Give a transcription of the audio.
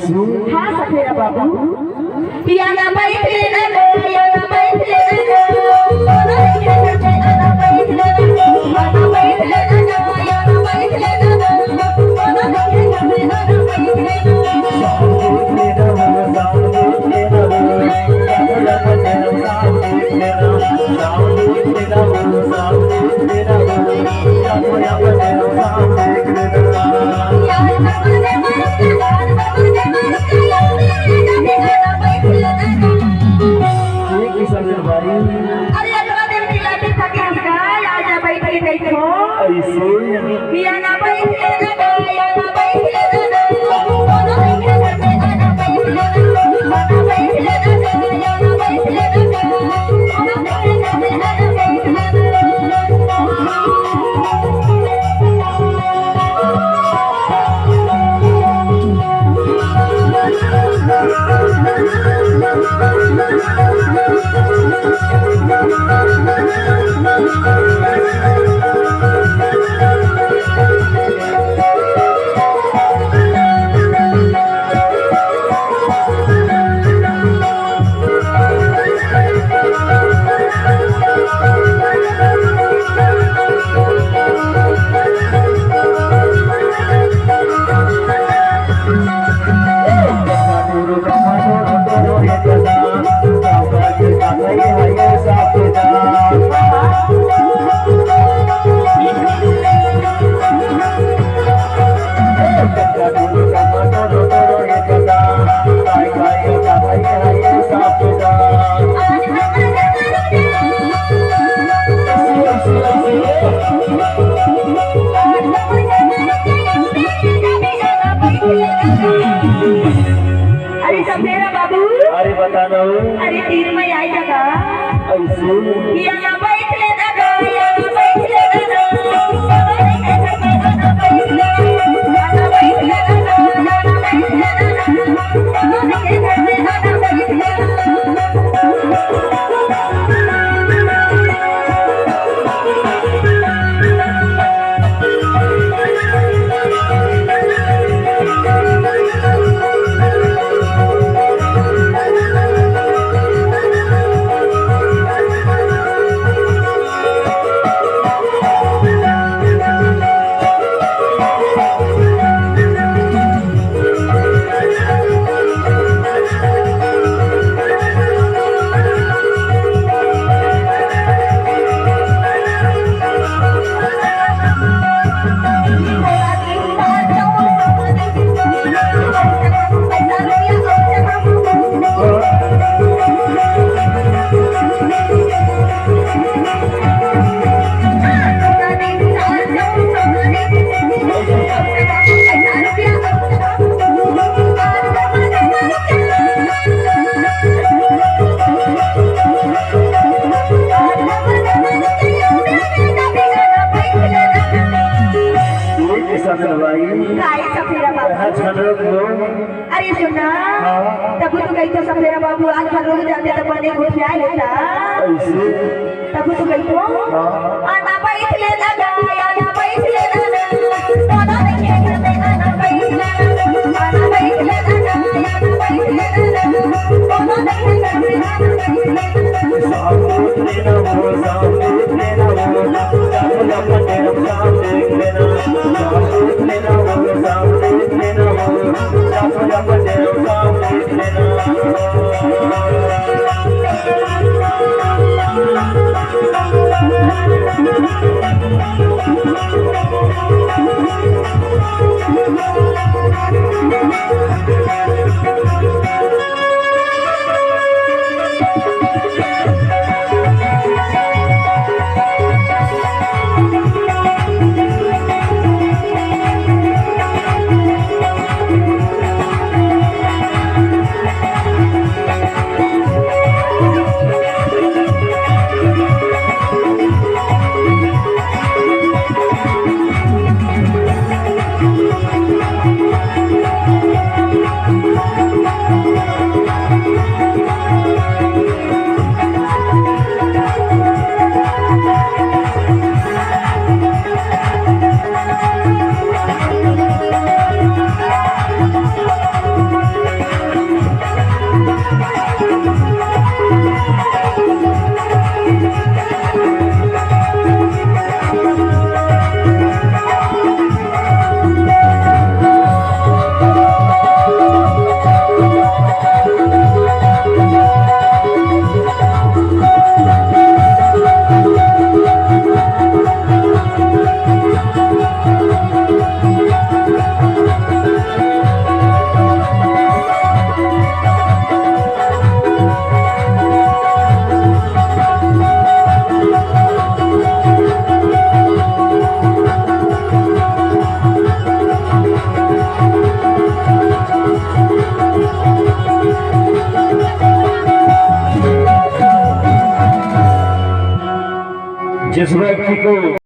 हाँ सफेरा बाबू पिया ना बैठे ना पिया ना बैठे ना ना बैठे ना बैठे ना पिया ना बैठे अरे अगला दिन की लाठी थकी हंसका आजा बैठ के देखो पिया ना बैठे ना पिया ना बैठे ना दोनों बैठे ना आजा बैठ ना आजा बैठ ना आजा बैठ ना दोनों बैठे ना आजा बैठ ना अरे सफेरा बाबू अरे बता दो अरे तीर में आई जगह ऐसे पिया ना बैठ ले ना पिया ना बैठ ले ना अरे सुना तब तो कही तो सफेरा बाबू आज हर रोज जाते तो बने घुसिया लेता तब तो कही तो आना बैठ ले ना आना बैठ ले ना दोनों देखे घर में आना बैठ ले ना आना बैठ ले ना आना बैठ ले ना दोनों देखे घर में आना बैठ ले जिस व्यक्ति को